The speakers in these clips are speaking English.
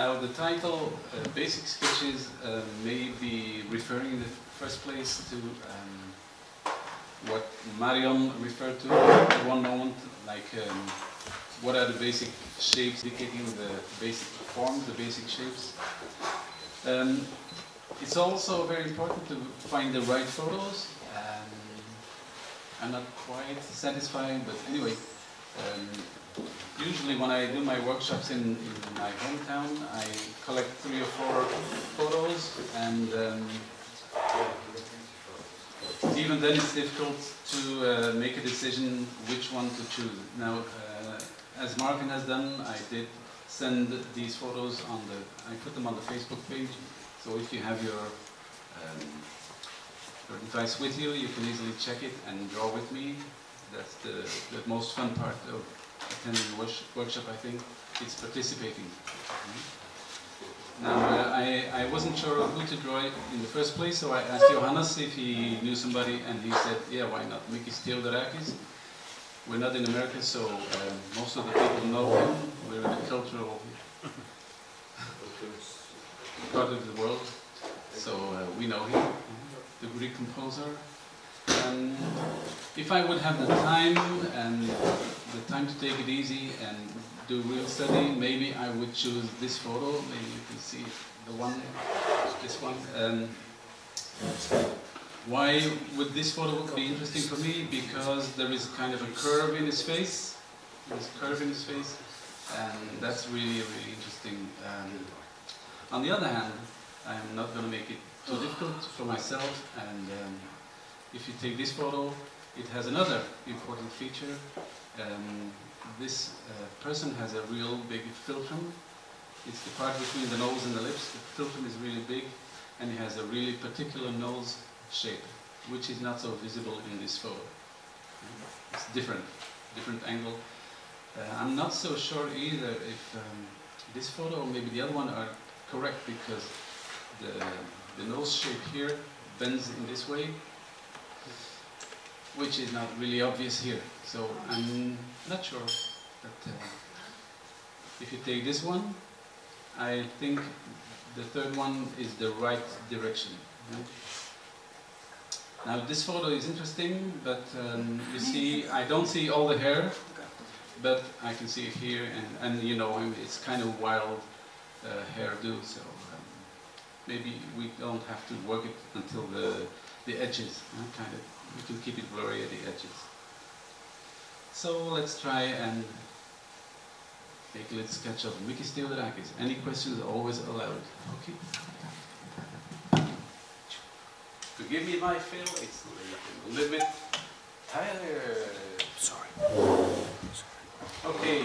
Now the title, Basic Sketches, may be referring in the first place to what Marion referred to at one moment, like what are the basic shapes, indicating the basic forms, the basic shapes. It's also very important to find the right photos. I'm not quite satisfied, but anyway, usually when I do my workshops in my hometown, I collect 3 or 4 photos, and even then it's difficult to make a decision which one to choose. Now, as Marvin has done, I did send these photos on I put them on the Facebook page, so if you have your device with you, you can easily check it and draw with me. That's the most fun part of attending the workshop, I think. It's participating. Now, I wasn't sure who to draw it in the first place, so I asked Johannes if he knew somebody, and he said, yeah, why not? Mikis Theodorakis. We're not in America, so most of the people know him. We're in a cultural part of the world, so we know him, the Greek composer. If I would have the time to take it easy and do real study, maybe I would choose this photo. Maybe you can see the one, this one. Why would this photo be interesting for me? Because there is kind of a curve in his face. There's a curve in his face, and that's really, really interesting. On the other hand, I'm not going to make it too difficult for myself, and if you take this photo, it has another important feature. This person has a real big philtrum. It's the part between the nose and the lips. The philtrum is really big, and he has a really particular nose shape, which is not so visible in this photo. It's different angle. I'm not so sure either if this photo or maybe the other one are correct, because the nose shape here bends in this way, which is not really obvious here. So I'm not sure, but if you take this one, I think the third one is the right direction. Now this photo is interesting, but you see, I don't see all the hair, but I can see it here, and you know, it's kind of wild hairdo, so maybe we don't have to work it until the edges, kind of. We can keep it blurry at the edges. So let's try and make a little sketch of Mikis Theodorakis. Any questions are always allowed. Okay. Forgive me my fail, it's a little bit tired. Sorry. Okay,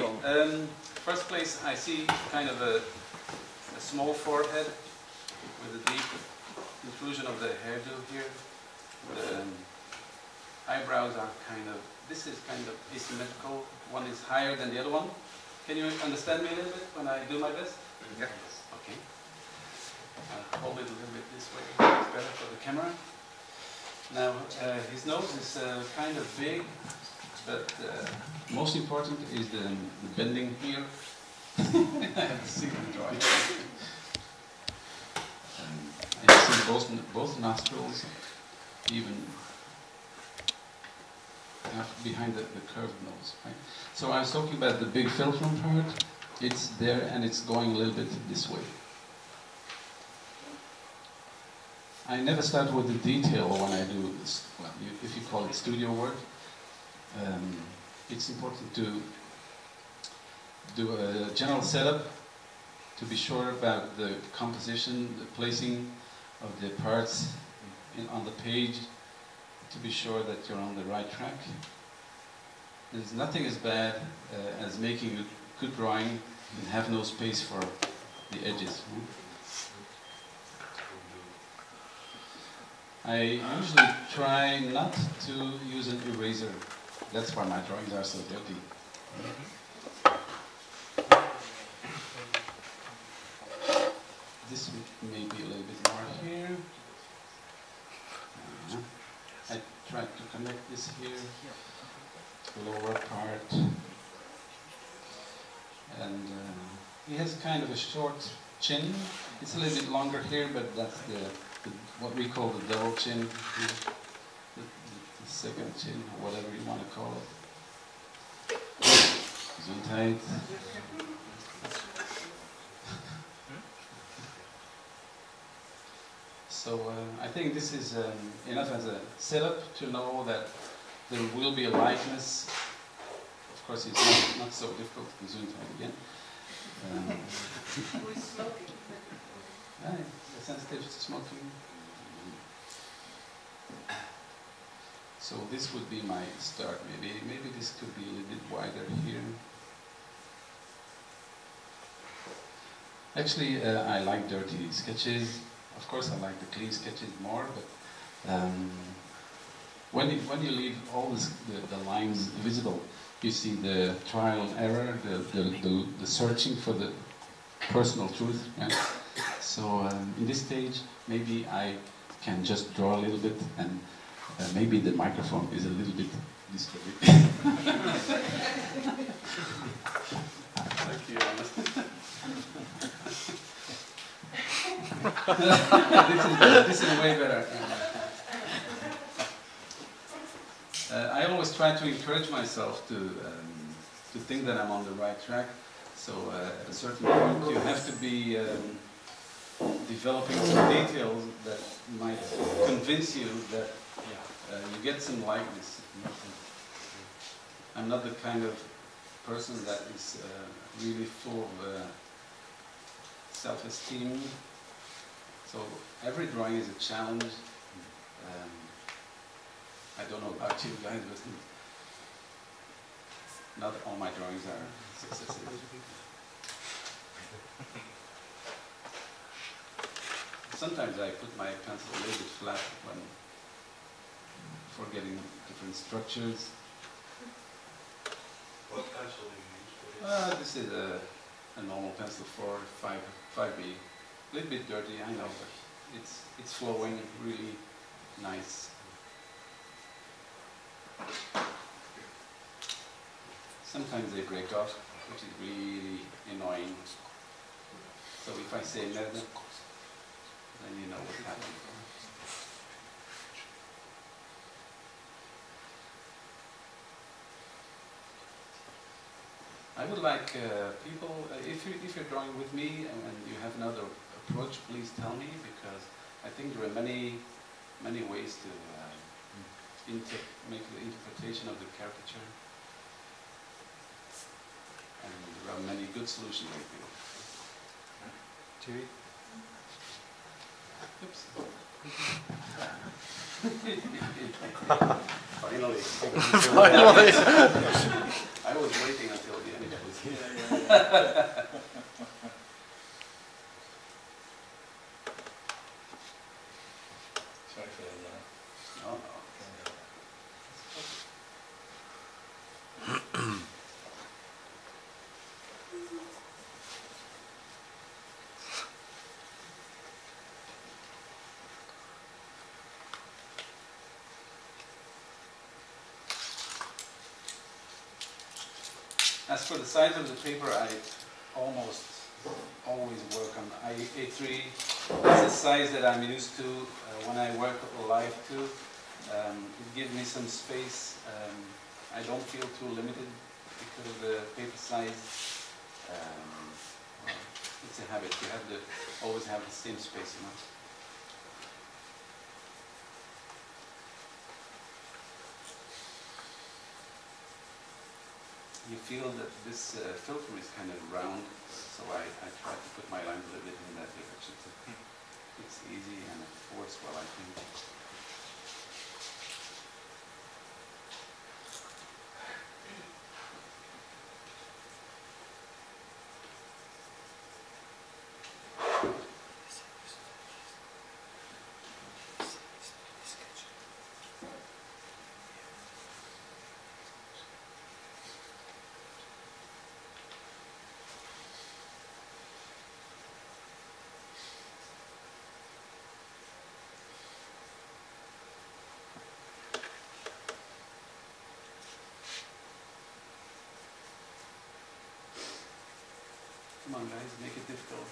first place I see kind of a small forehead with a deep intrusion of the hairdo here. The eyebrows are this is kind of asymmetrical. One is higher than the other one. Can you understand me a little bit when I do my best? Yeah. Okay. I'll hold it a little bit this way. It's better for the camera. Now, his nose is kind of big, but most important is the bending here. I have to see the drawing. And you see both nostrils, even behind the curved nose, right? So I was talking about the big philtrum part. It's there, and it's going a little bit this way. I never start with the detail when I do this, well, if you call it studio work. It's important to do a general setup to be sure about the composition, the placing of the parts on the page, to be sure that you're on the right track. There's nothing as bad as making a good drawing and have no space for the edges. I usually try not to use an eraser. That's why my drawings are so dirty. This may be a little bit more here. I tried to connect this here, lower part, and he has kind of a short chin. It's a little bit longer here, but that's what we call the double chin, the second chin, or whatever you want to call it. Gesundheit. So I think this is enough as a setup to know that there will be a likeness. Of course, it's not so difficult. Gesundheit again. Who is smoking? Sensitive to smoking. So this would be my start. Maybe this could be a little bit wider here. Actually, I like dirty sketches. Of course, I like the clean sketches more. But when you leave all the lines visible, you see the trial and error, the searching for the personal truth. Right? So in this stage, maybe I can just draw a little bit, and maybe the microphone is a little bit disturbing. Thank you, this is way better. I always try to encourage myself to think that I'm on the right track. So at a certain point, you have to be developing some details that might convince you that you get some likeness. I'm not the kind of person that is really full of self-esteem. So every drawing is a challenge. I don't know about you guys, but not all my drawings are successful. Sometimes I put my pencil a little bit flat when for getting different structures. What pencil do you use? This is a normal pencil for 5B. A little bit dirty, I know, but it's flowing really nice. Sometimes they break off, which is really annoying. So if I say merde, then you know what happened. I would like people, if you're drawing with me and you have another approach, please tell me, because I think there are many ways to make the interpretation of the caricature. And there are many good solutions, I think. Jerry? Oops. Finally. Finally. I was waiting until the end. Sorry for that. No, no. As for the size of the paper, I almost always work on A3. It's the size that I'm used to when I work live too. It gives me some space. I don't feel too limited because of the paper size. It's a habit. You have to always have the same space, you know. You feel that this filter is kind of round, so I try to put my lines a little bit in that direction. It's easy and it works well, I think. Come on, guys, make it difficult.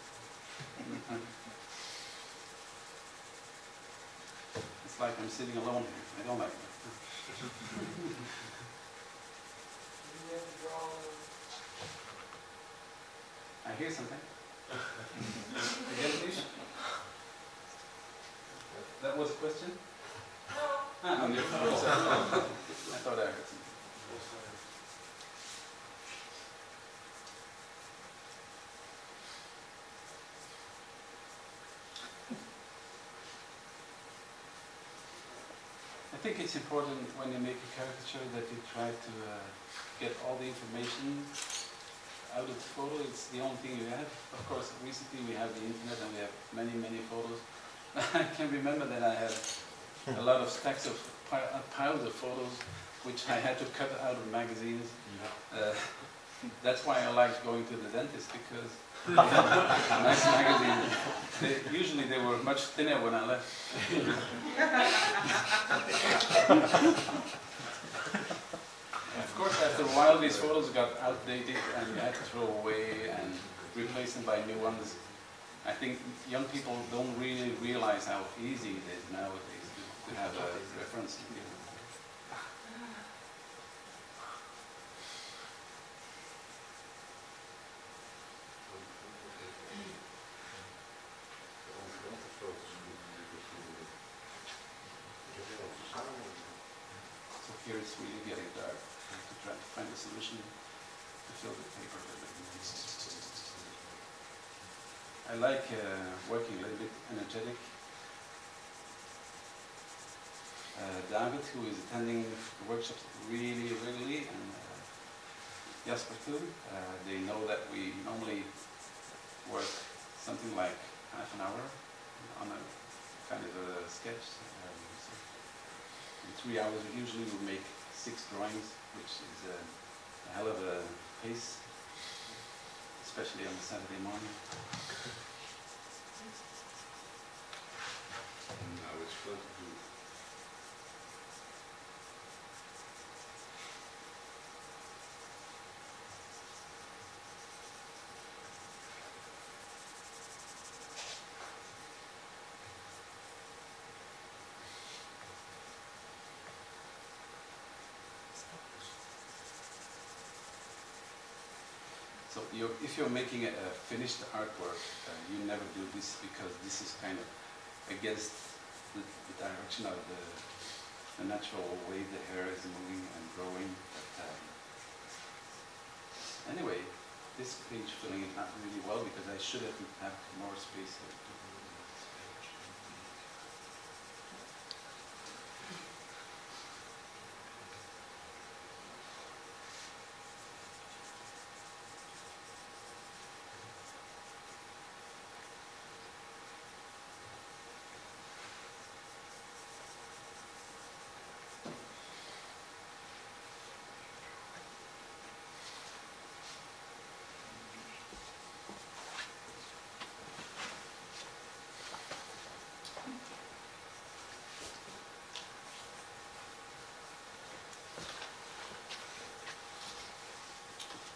It's like I'm sitting alone here. I don't like it. I hear something. Again, please. That was a question? Ah, on your phone. I thought I heard something. I think it's important when you make a caricature that you try to get all the information out of the photo. It's the only thing you have. Of course, recently we have the internet and we have many, many photos. I can remember that I had a lot of stacks of piles of photos which I had to cut out of magazines. That's why I liked going to the dentist, because they had nice magazines. Usually they were much thinner when I left. Of course, after a while these photos got outdated and you had to throw away and replace them by new ones. I think young people don't really realize how easy it is nowadays to have a reference. So here it's really getting dark. I have to try to find a solution to fill the paper with it. I like working a little bit energetic. David, who is attending the workshops really regularly, and Jasper too, they know that we normally work something like half an hour on a kind of a sketch. So in 3 hours usually we make 6 drawings, which is a hell of a pace, especially on a Saturday morning. Now it's fun to do. So if you're making a finished artwork, you never do this, because this is kind of against the direction of the natural way the hair is moving and growing. But, anyway, this page filling it out really well, because I should have more space here.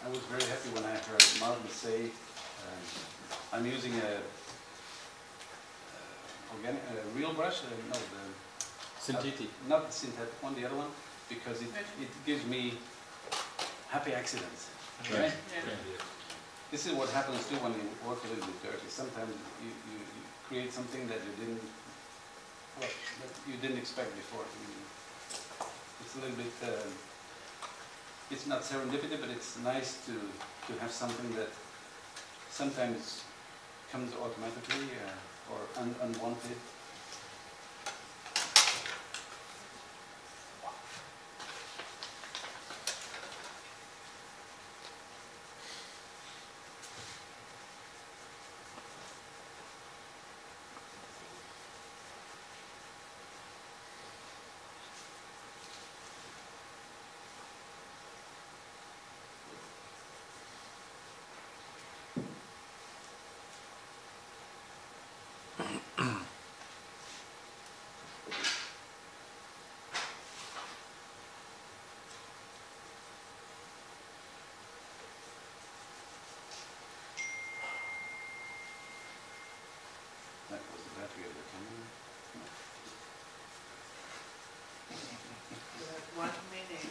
I was very happy when I heard Martin say, I'm using a real brush, no, the Synthetic. not the synthetic one, the other one, because it gives me happy accidents. Right? Yeah. This is what happens too when you work a little bit dirty. Sometimes you create something that you didn't expect before. It's a little bit. It's not serendipity, but it's nice to have something that sometimes comes automatically or unwanted. 1 minute.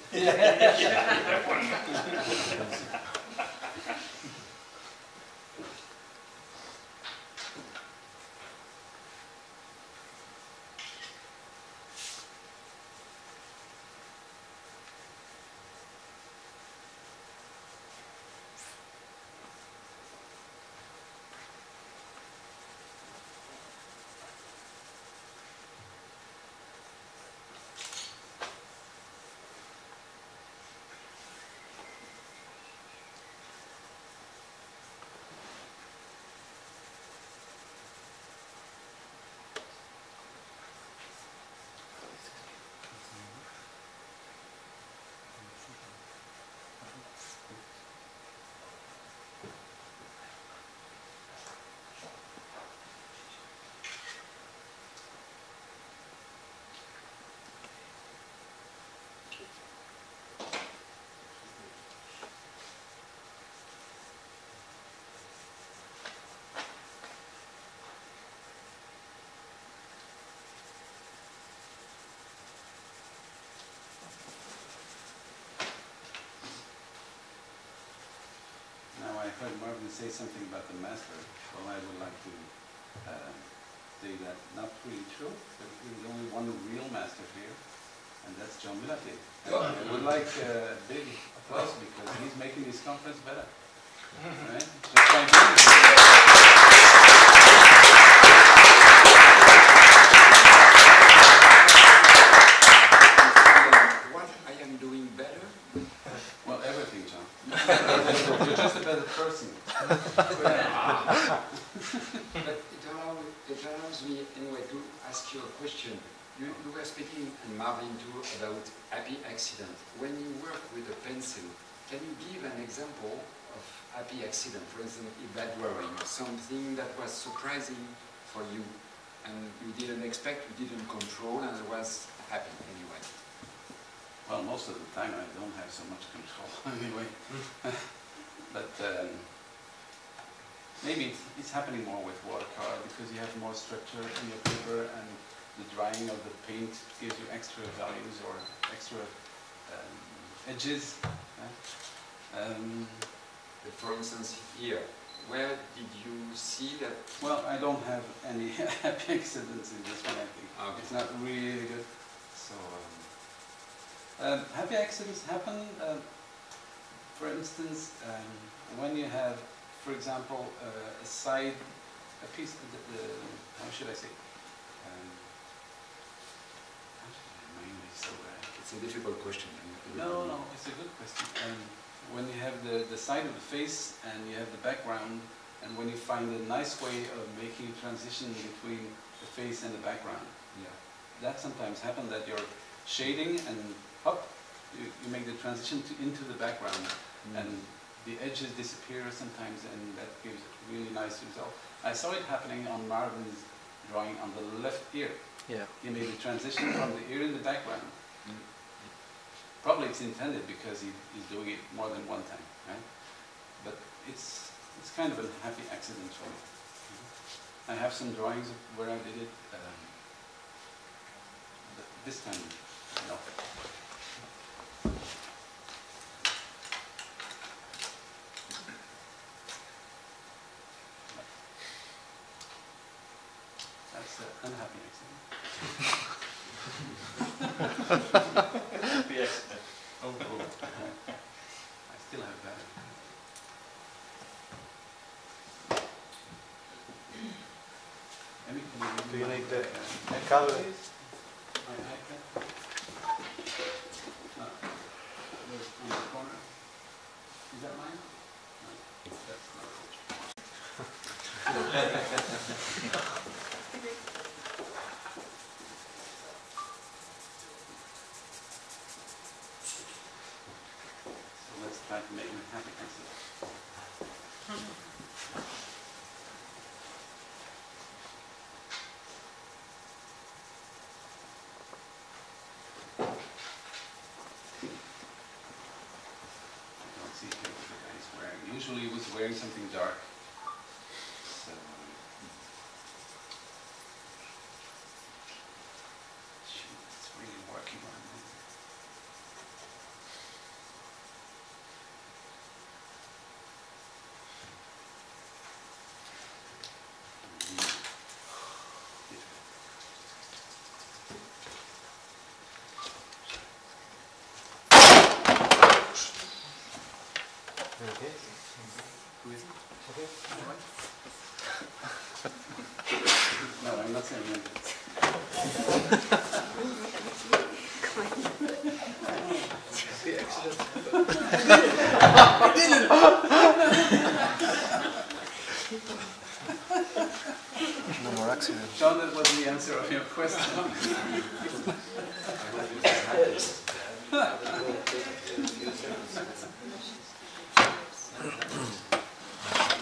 Now I heard Marvin say something about the master. Well, I would like to say that not really true. There's only one real master here, and that's John Vlagtwedde. I would like a big applause because he's making this conference better. Right? Just by being here. What I am doing better? Well, everything, John. You're just a better person. But it allows me anyway to ask you a question. You were speaking, and Marvin too, about happy accident. When you work with a pencil, can you give an example of happy accident? For instance, a bad drawing, something that was surprising for you, and you didn't expect, you didn't control, and it was happy anyway. Well, most of the time I don't have so much control anyway. But maybe it's happening more with watercolor because you have more structure in your paper and the drying of the paint gives you extra values or extra edges. But for instance, here, where did you see that? Well, I don't have any happy accidents in this one, I think. Okay. It's not really good. So, happy accidents happen, for instance, when you have, for example, a piece, how should I say? How should I remind me so It's a difficult question. No, it's a good question. When you have the side of the face and you have the background, and when you find a nice way of making a transition between the face and the background, Yeah. that sometimes happens that you're shading and hop, you make the transition into the background, and the edges disappear sometimes, and that gives a really nice result. I saw it happening on Marvin's drawing on the left ear. Yeah. He made the transition from the ear in the background. Probably it's intended because he's doing it more than one time, right? But it's kind of a happy accident for me. I have some drawings where I did it. But this time, no. That's an unhappy accident. Happy accident. Oh. I still have that. Maybe can Do you need the iPad, color? please? My iPad? No. There's on the corner. Is that mine? No, that's not. So let's try to make it happy accident. I don't see here what the guy is wearing. Usually he was wearing something dark. So, shoot, it's really working on me. Okay. Who is it? Okay. No, I'm not saying anything. No more accidents. John, that was the answer of your question.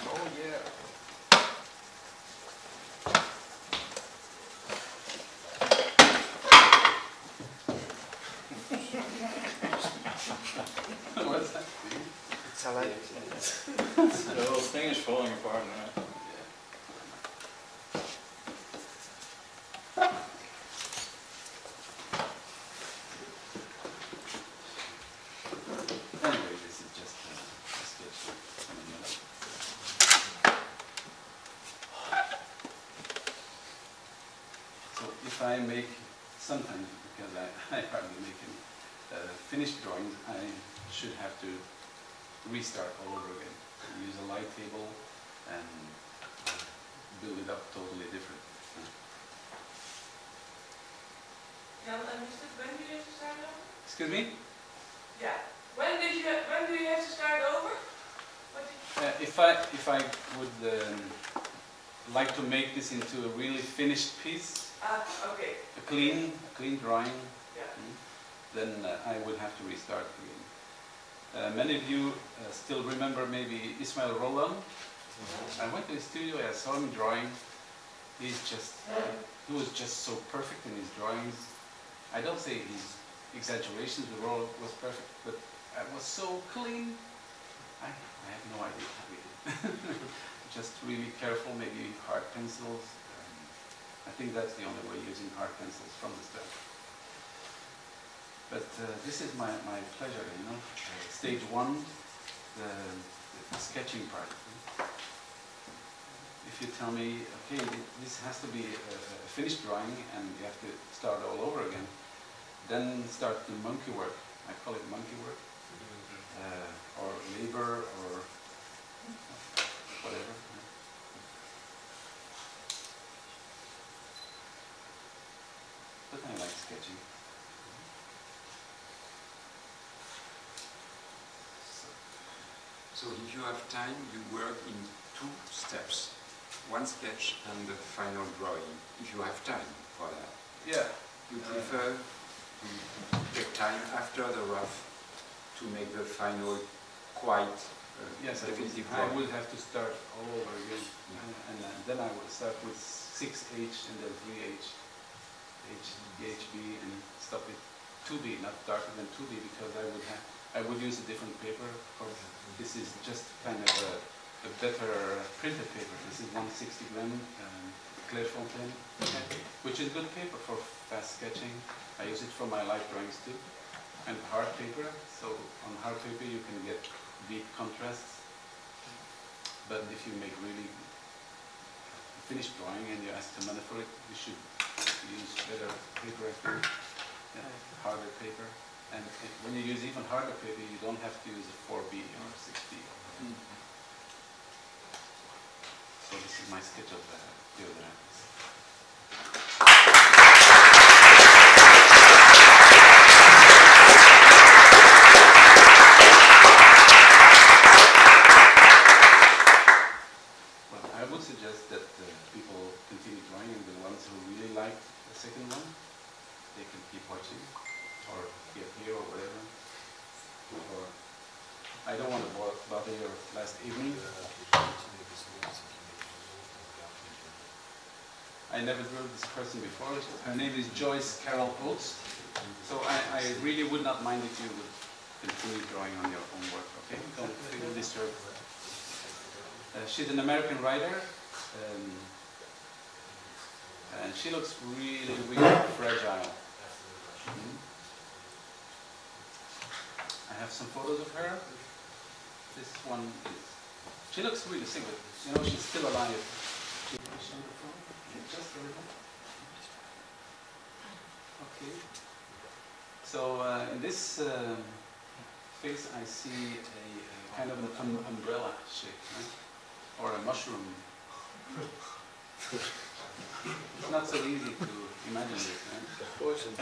Oh yeah. What's that thing? It's a light. The whole thing is falling apart now. Anyway, this is just a sketch from a minute. So if I make, sometimes, because I hardly make any finished drawings, I should have to restart all over again. Use a light table and build it up totally different. Yeah, but understood. When do you have to start over? Excuse me? Yeah. When do you have to start over? What did If I would like to make this into a really finished piece, okay. a clean drawing, Yeah. then I would have to restart again. Many of you still remember maybe Ismail Roland. I went to his studio, I saw him drawing. He was just so perfect in his drawings. I don't say his exaggerations were was perfect, but it was so clean. I have no idea how he did. Just really careful, maybe hard pencils. I think that's the only way, using hard pencils from the start. But this is my pleasure, you know. Stage one, the sketching part. If you tell me, okay, this has to be a finished drawing and you have to start all over again, then start the monkey work. I call it monkey work, or labor, or whatever. But I like sketching. So if you have time, you work in 2 steps. One sketch and the final drawing, if you have time for that. Yeah. You prefer to take time after the rough to make the final quite Yes, definitive I drawing. will have to start all over again. And then I will start with 6H and then 3H, HB, and stop it 2B, not darker than 2B, because I would use a different paper. This is just kind of a better printed paper. This is 160 gram Clairefontaine, which is good paper for fast sketching. I use it for my light drawings too. And hard paper, so on hard paper you can get Beeck contrasts. But if you make really finished drawing and you ask the money for it, you should use better paper, I think. Yeah, harder paper. And when you use even harder paper, you don't have to use a 4B or 6B. So this is my sketch of the deodorant. Well, I would suggest that people continue drawing, and the ones who really like the second one, they can keep watching, or get here or whatever. Or I don't want to bother your last evening. I never drew this person before. Her name is Joyce Carol Oates. So I really would not mind if you would continue drawing on your own work, okay? Don't feel disturbed. She's an American writer. And she looks really, really fragile. I have some photos of her. This one is, she looks really sick, but you know, she's still alive. Can you show the phone? Just a little. Okay. So in this face I see a kind of an umbrella shape, right? Or a mushroom. It's not so easy to imagine this, right? Poison.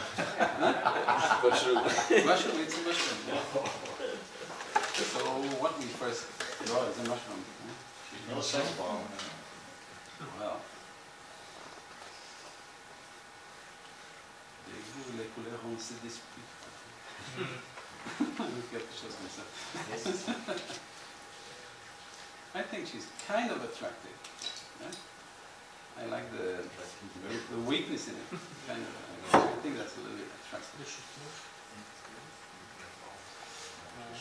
Mushroom, it's a mushroom. Yeah. So what we first draw is a mushroom. Right? No sex bomb. Well, les couleurs ont ce d'esprit. Quelque chose comme ça. I think she's kind of attractive. Right? I like the weakness in it. Kind of, I think that's a little bit attractive.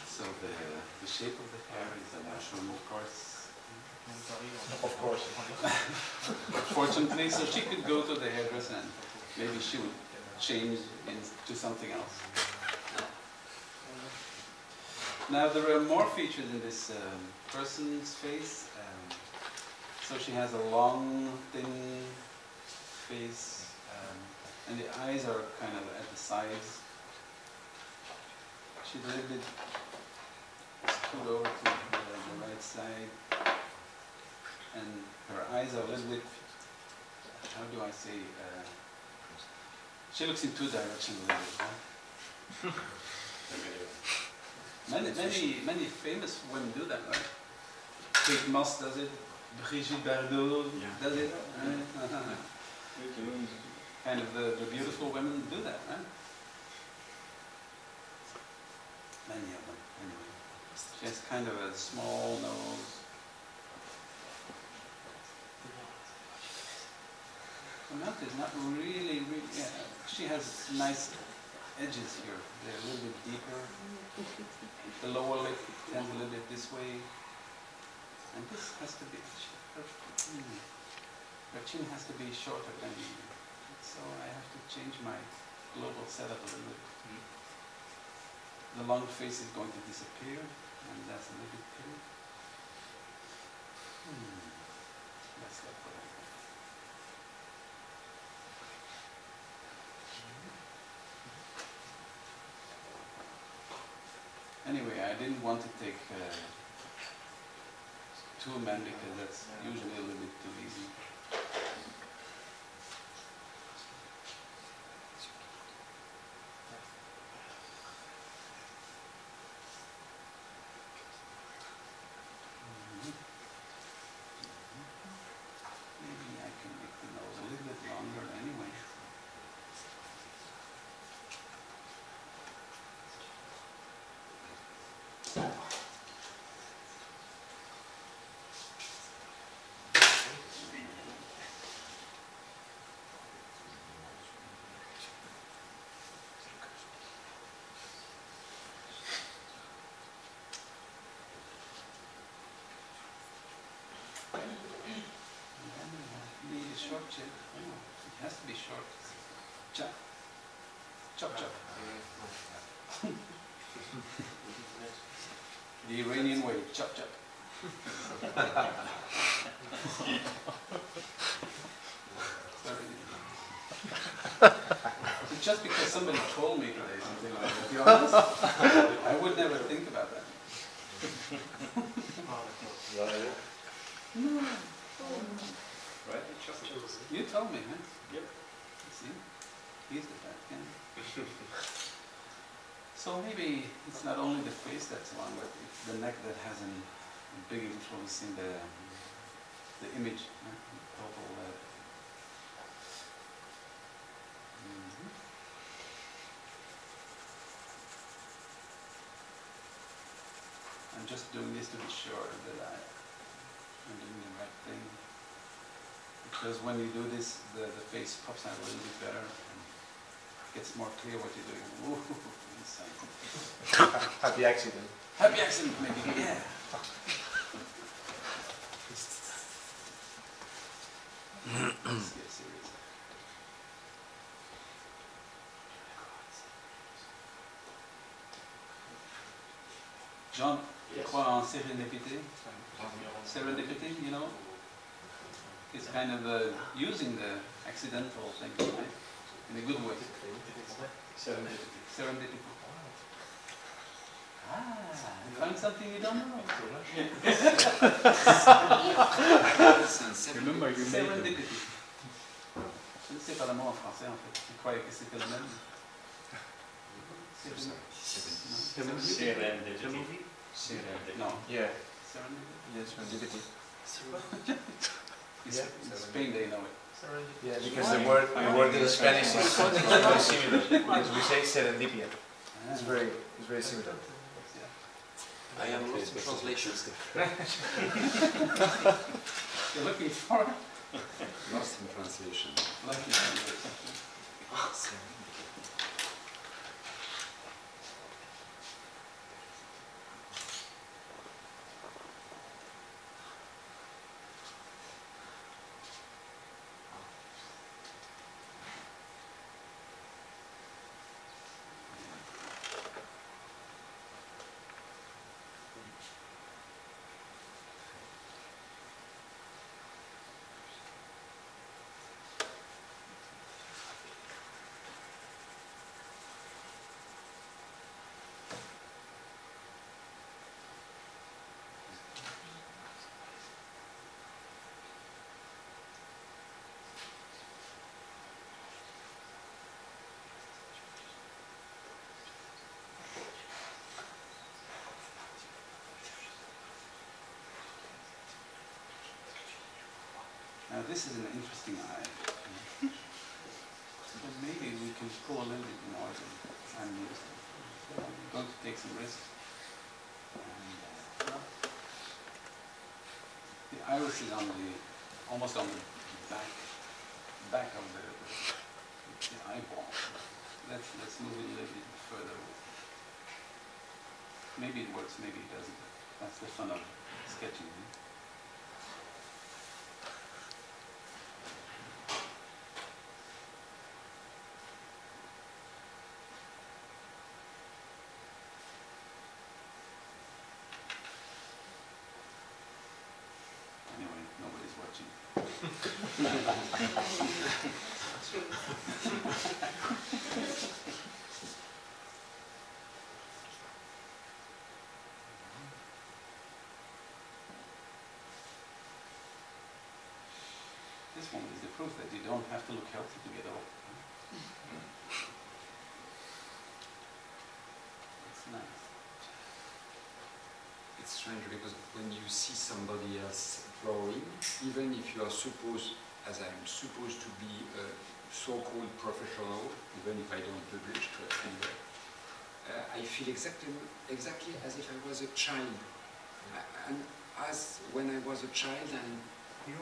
So the shape of the hair is a mushroom, of course. Of course. Fortunately, so she could go to the hairdresser and maybe she would change into something else. Now there are more features in this person's face. So she has a long, thin face, and the eyes are kind of at the sides. She's a little bit screwed over to the right side, and her eyes are a little bit, how do I say, she looks in two directions a little bit. Huh? Many famous women do that, right? Kate Moss does it. Brigitte Bardot does it. Kind of the beautiful women do that, right? Many of them, anyway. She has kind of a small nose. The mouth is not really, yeah. She has nice edges here. They're a little bit deeper. The lower lip tends a little bit this way. And this has to be, her chin has to be shorter than me. So I have to change my global setup a little bit. The long face is going to disappear, and that's a little bit clear. That's like what I got. Anyway, I didn't want to take two men because that's usually a little bit too easy. Maybe I can make the nose a little bit longer anyway. Need a short chip. Oh, it has to be short. Chop. Chop chop. The Iranian way, chop chop. So just because somebody told me today something like that, to be honest, I would never think about that. No. Right? You told me, huh? Yep. See? He's the fat guy. So maybe it's not only the face that's wrong, but it's the neck that has a big influence in the image. Right? Total. I'm just doing this to be sure that I'm doing the right thing. Because when you do this, the face pops out a little bit better and gets more clear what you're doing. Ooh, inside. Happy accident. Happy accident, maybe. Yeah. Let's get serious. John, you crois en serendipity? Serendipity, you know? It's kind of using the accidental thing, right? In a good way. Serendipity. Serendipity. Ah. something you don't know. Remember you made them. Serendipity. Je ne sais pas le mot en français en fait. Je croyais que c'était le même. Serendipity. No. Yeah. Serendipity? Yes, serendipity. In Spain they know it. Yeah, because the word in Spanish is very similar. Because we say serendipia. It's very similar. I am lost in translation. You're looking for Lost in translation. lucky translation. Now this is an interesting eye. So maybe we can pull a little bit more than I'm used to. So I'm going to take some risks. And, the iris is on the, almost on the back of the eyeball. Let's move it a little bit further. Maybe it works, maybe it doesn't. That's the fun of sketching. Anyway, nobody's watching. This one is the proof that you don't have to look healthy to get old. It's nice. It's strange because when you see somebody else drawing, even if you are supposed, as I'm supposed to be a so-called professional, even if I don't publish, but anyway, I feel exactly as if I was a child. And as when I was a child and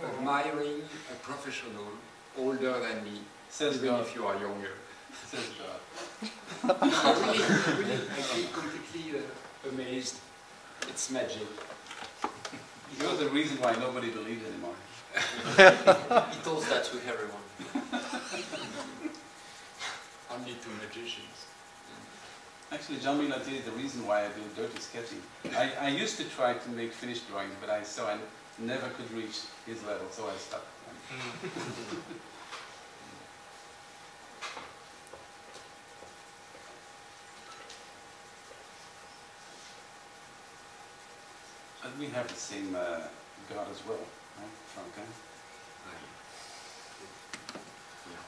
admiring a professional older than me, Says even God. if you are younger. Says God. Really, I feel completely amazed. It's magic. You're the reason why nobody believes anymore. He told that to everyone. Only to magicians. Actually, Jean-Michel is the reason why I do dirty sketching. I used to try to make finished drawings, but I saw I never could reach his level, so I stopped. And we have the same God as well, right? Franca. Yeah.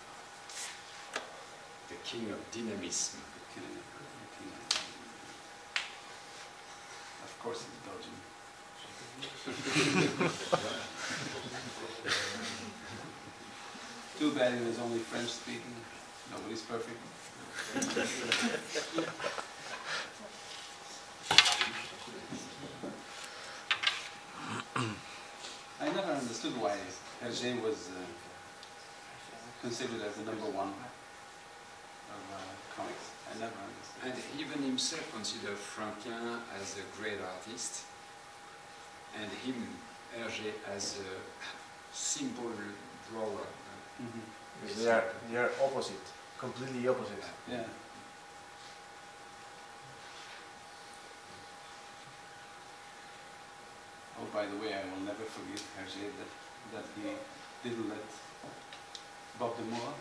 The king of dynamism. Of course, it's Belgian. Too bad it was only French speaking. Nobody's perfect. I never understood why Hergé was considered as the #1 of comics. I never understood. And even himself considered Franquin as a great artist, and him, Hergé, as a simple drawer. Because they are opposite, completely opposite. Yeah. Oh, by the way, I will never forget Hergé that he didn't let Bob de Moor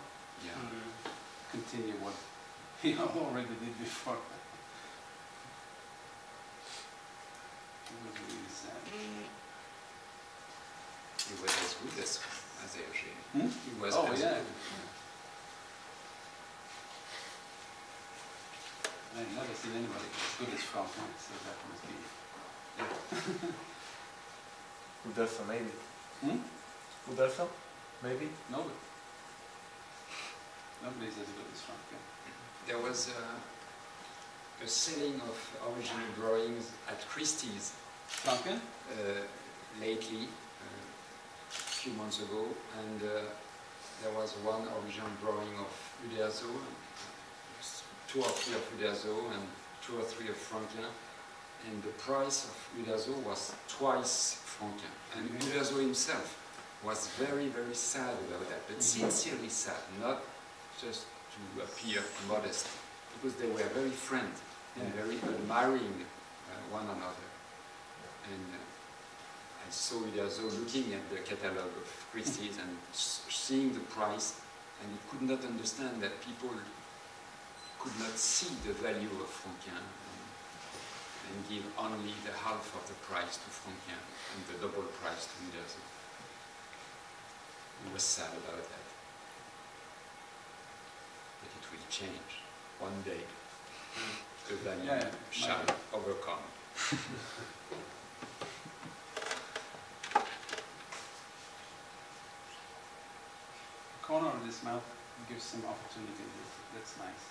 Yeah. continue what he already did before. He was as good as Hergé. Hmm? He was Oh, as yeah. good. I've never seen anybody as good as Franquin, so that must be. Uderzo, maybe. Hmm? Uderzo? Maybe? Nobody. Nobody's as good as Franquin. There was a selling of original drawings at Christie's Franquin? lately, a few months ago, and there was one original drawing of Uderzo, 2 or 3 of Uderzo, and 2 or 3 of Franquin, and the price of Uderzo was twice Franquin. And Uderzo himself was very, very sad about that, but sincerely sad, not just to appear modest, because they were very friends and very admiring one another. And I saw Uderzo looking at the catalogue of Christie's and seeing the price, and he could not understand that people could not see the value of Franquin and give only the half of the price to Franquin and the double price to Uderzo. He was sad about that. But it will change. One day, the value shall overcome. The corner of this mouth gives some opportunity. That's nice.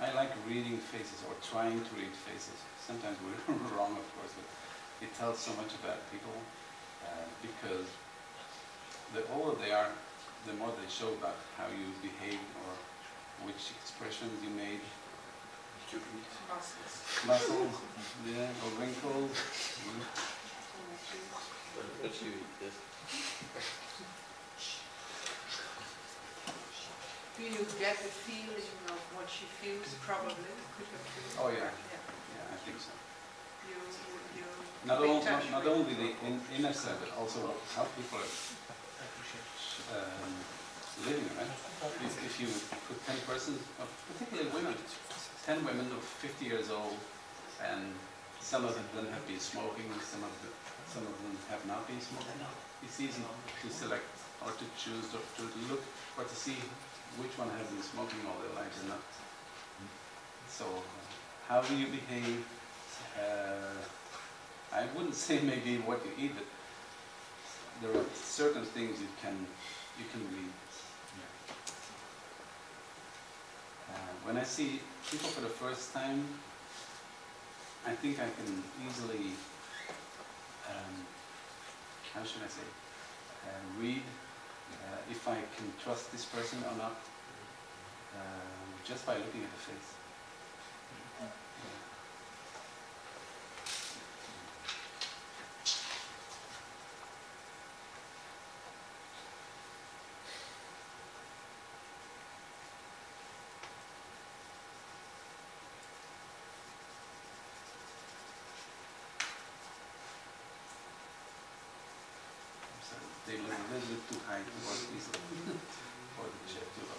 I like reading faces or trying to read faces. Sometimes we're wrong, of course, but it tells so much about people because the older they are, the more they show about how you behaved or which expressions you made. Muscles, yeah, or wrinkles. What you eat this? Do you get the feeling of what she feels? Probably. Could you feel? Oh yeah. Yeah. Yeah, I think so. You Not, in touch not with- only the inner side, but also how people are living, right? If you put 10 persons, particularly women, 10 women of 50 years old, and some of them have been smoking, some of them have not been smoking. It's easy to select or to choose or to look or to see which one has been smoking all their lives and not. So, how do you behave? I wouldn't say maybe what you eat, but there are certain things you can read. When I see people for the first time, I think I can easily, how should I say, read if I can trust this person or not, just by looking at the face. They look a little bit too high to work easily, or the chair too low.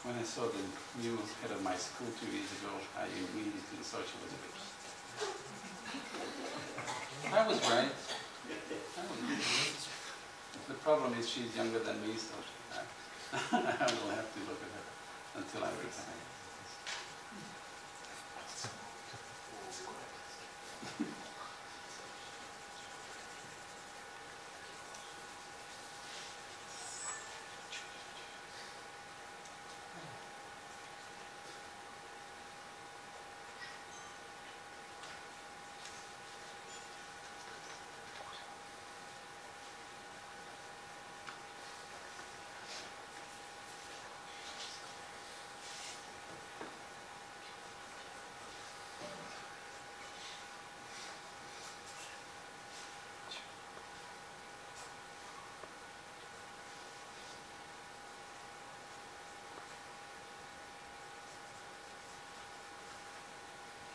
When I saw the new head of my school 2 years ago, I immediately saw she was a bitch. I was right. The problem is she's younger than me, so I will have to look at her until I retire.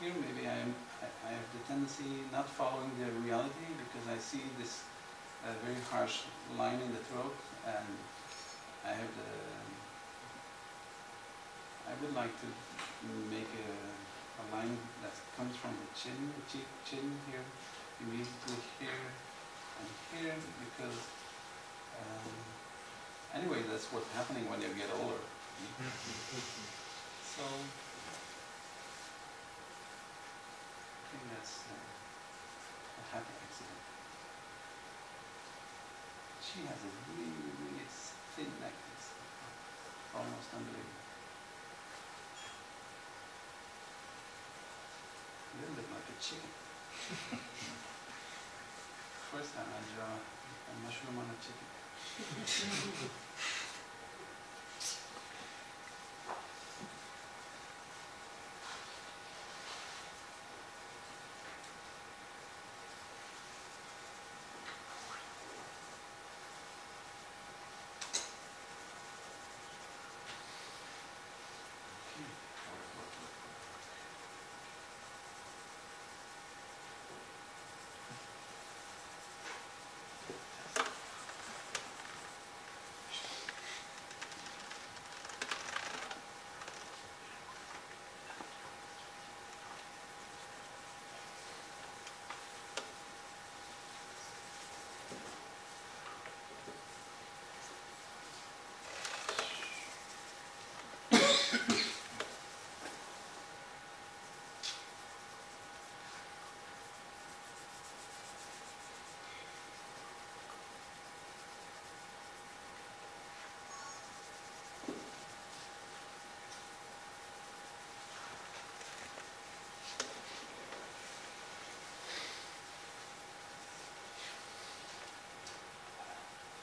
here maybe I have the tendency not following the reality because I see this very harsh line in the throat, and I would like to make a line that comes from the cheek chin here, immediately here and here, because anyway, that's what's happening when you get older. So I think that's a happy accident. She has a really, really thin neck. It's almost unbelievable. A little bit like a chicken. First time I draw a mushroom on a chicken.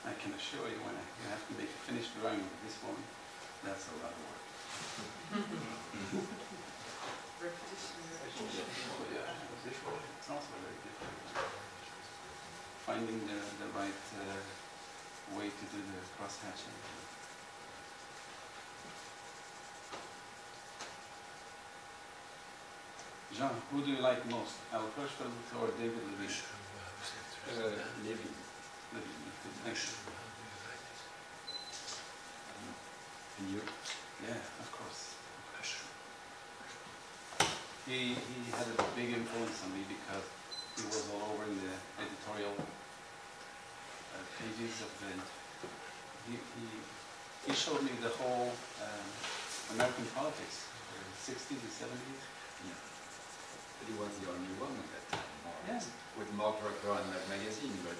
I can assure you when you have to make a finished drawing with this one, that's a lot of work. Repetition. Oh yeah, it's also very difficult. Finding the right way to do the cross-hatching. Jean, who do you like most? Al Hirschfeld or David Levine? Levine. Thanks. And you? Yeah, of course. He had a big influence on me because he was all over in the editorial pages of the. He showed me the whole American politics, the 60s and 70s. Yeah. But he was the only one at that time, more or less, Yeah. with Mark Drucker and Mad Magazine, but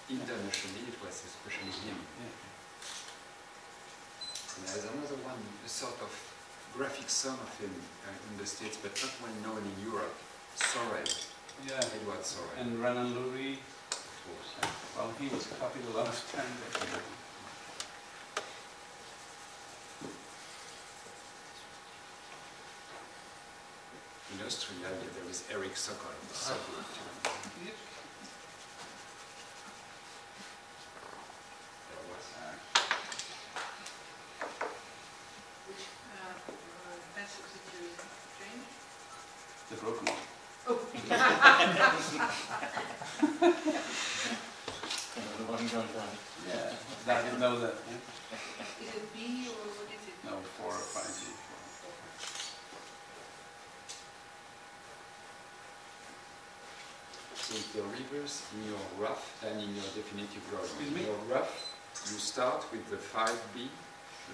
internationally it was especially him. Yeah. And there's another one, a sort of graphic son of him in the States, but not well known in Europe, Sorel, Yeah. Edward Sorel. And Renan Lurie, Of course. well, he was copied a lot of times. In Austria, there is Eric Sokol. So good too. There was. Which pencils did you change? The broken one. The one going down. Yeah, I didn't know that. Yeah? Is it B or what is it? No, 4 or 5 G. So the reverse in your rough and in your definitive drawing. Excuse In me? your rough, you start with the 5B,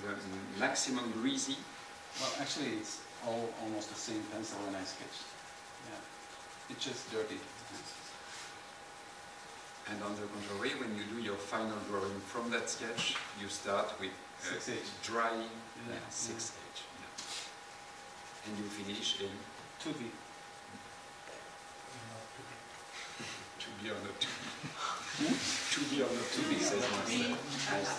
the maximum greasy. Well, actually, it's almost the same pencil when I sketched. Yeah, it's just dirty. And on the contrary, when you do your final drawing from that sketch, you start with 6H. drying, Yeah. 6H. Yeah. And you finish in 2B. to be on a 2B. To be on a 2B, says Marcel. Nice.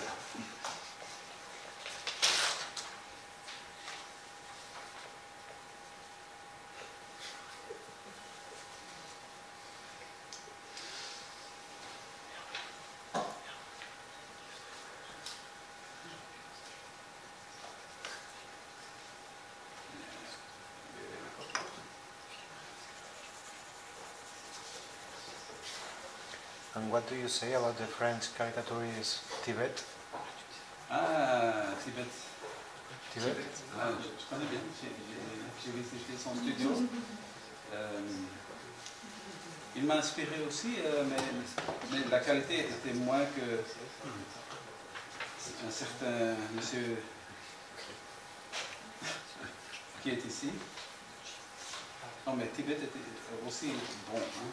And what do you say about the French caricaturist Tibet? Ah, Tibet. Tibet? Ah, je connais bien, j'ai visité son studio. Il m'a inspiré aussi, mais la qualité était moins que un certain monsieur qui est ici. Non, mais Tibet était aussi bon, hein,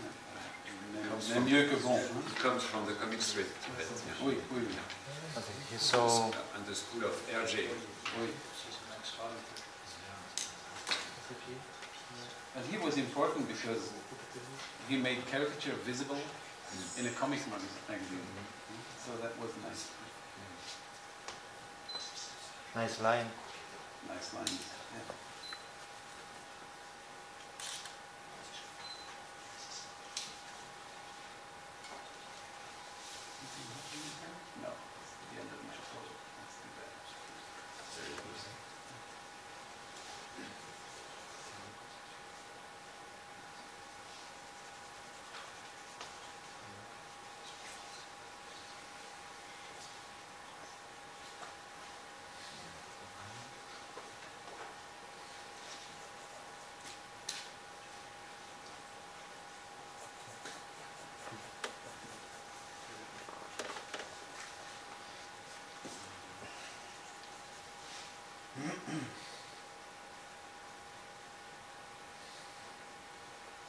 mais mieux que bon. Hein. He comes from the comic strip, Tibet. Oui, oui, oui. Okay, so And the school of RJ. Oui. And he was important because he made caricature visible in a comic magazine. So that was nice. nice line. Nice lines. Yeah. No, it's the end of my photo. That's too bad. Very good.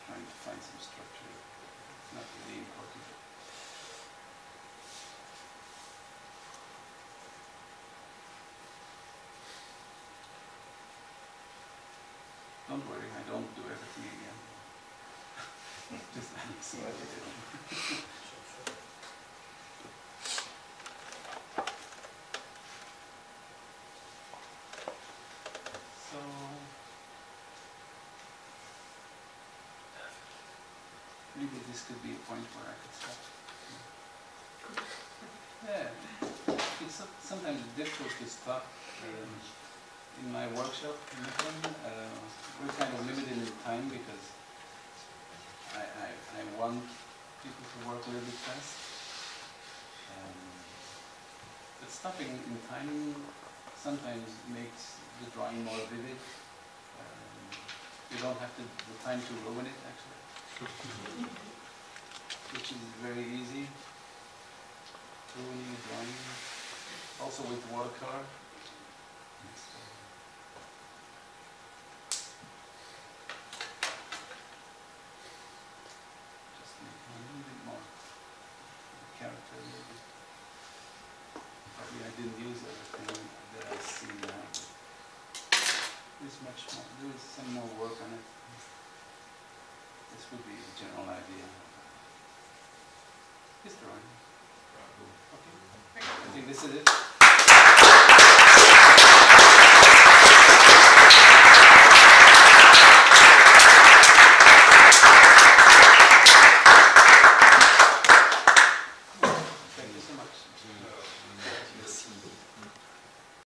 Trying to find some structure. It's not really important. Don't worry, I don't do everything again. Just see what you do. So maybe this could be a point where I could stop. Yeah, it's sometimes difficult to stop. In my workshop, we're kind of limited in time because I want people to work a little bit fast. But stopping in time sometimes makes the drawing more vivid. You don't have the time to ruin it, actually. Which is very easy. Ruining a drawing. Also with watercolor. Just make a little bit more character. Maybe. Probably I didn't use everything that I see now. There's much more. There is some more work on it. This would be a general idea. This drawing. Okay. I think this is it.